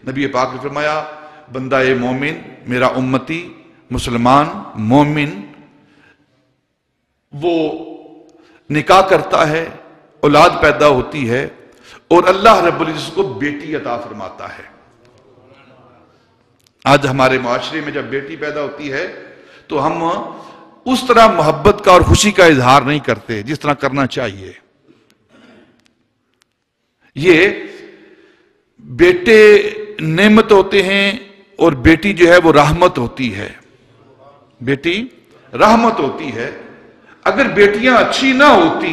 नबी पाक ने फरमाया, बंदा ए मोमिन, मेरा उम्मती मुसलमान मोमिन, वो निकाह करता है, औलाद पैदा होती है और अल्लाह रब्बुल इज्जत को बेटी अता फरमाता है। आज हमारे माशरे में जब बेटी पैदा होती है तो हम उस तरह मोहब्बत का और खुशी का इजहार नहीं करते जिस तरह करना चाहिए। ये बेटे नेमत होते हैं और बेटी जो है वो रहमत होती है। बेटी रहमत होती है। अगर बेटियां अच्छी ना होती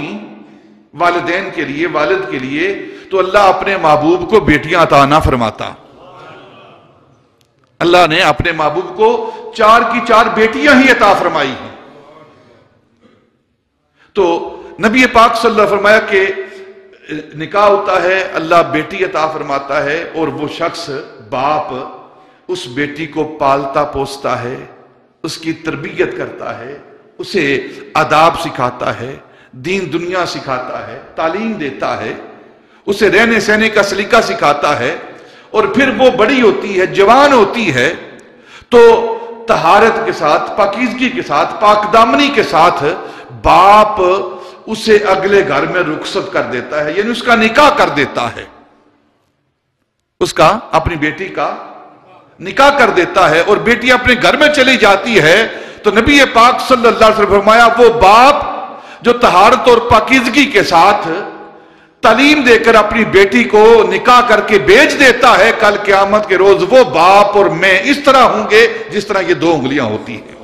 वालिदैन के लिए, वालिद के लिए, तो अल्लाह अपने महबूब को बेटियां अता ना फरमाता। अल्लाह ने अपने महबूब को 4 की 4 बेटियां ही अता फरमाई हैं। तो नबी पाक सल्लल्लाहु अलैहि वसल्लम फरमाया कि निकाह होता है, अल्लाह बेटी अता फरमाता है और वो शख्स बाप उस बेटी को पालता पोसता है, उसकी तरबियत करता है, उसे आदाब सिखाता है, दीन दुनिया सिखाता है, तालीम देता है, उसे रहने सहने का सलीका सिखाता है। और फिर वो बड़ी होती है, जवान होती है, तो तहारत के साथ, पाकीज़गी के साथ, पाकदामनी के साथ बाप उसे अगले घर में रुखसत कर देता है, यानी उसका निकाह कर देता है, उसका अपनी बेटी का निकाह कर देता है और बेटी अपने घर में चली जाती है। तो नबी पाक सल्लल्लाहु अलैहि वसल्लम फरमाया, वो बाप जो तहारत और पाकीज़गी के साथ तालीम देकर अपनी बेटी को निकाह करके बेच देता है, कल क़यामत के रोज वो बाप और मैं इस तरह होंगे जिस तरह ये 2 उंगलियां होती हैं।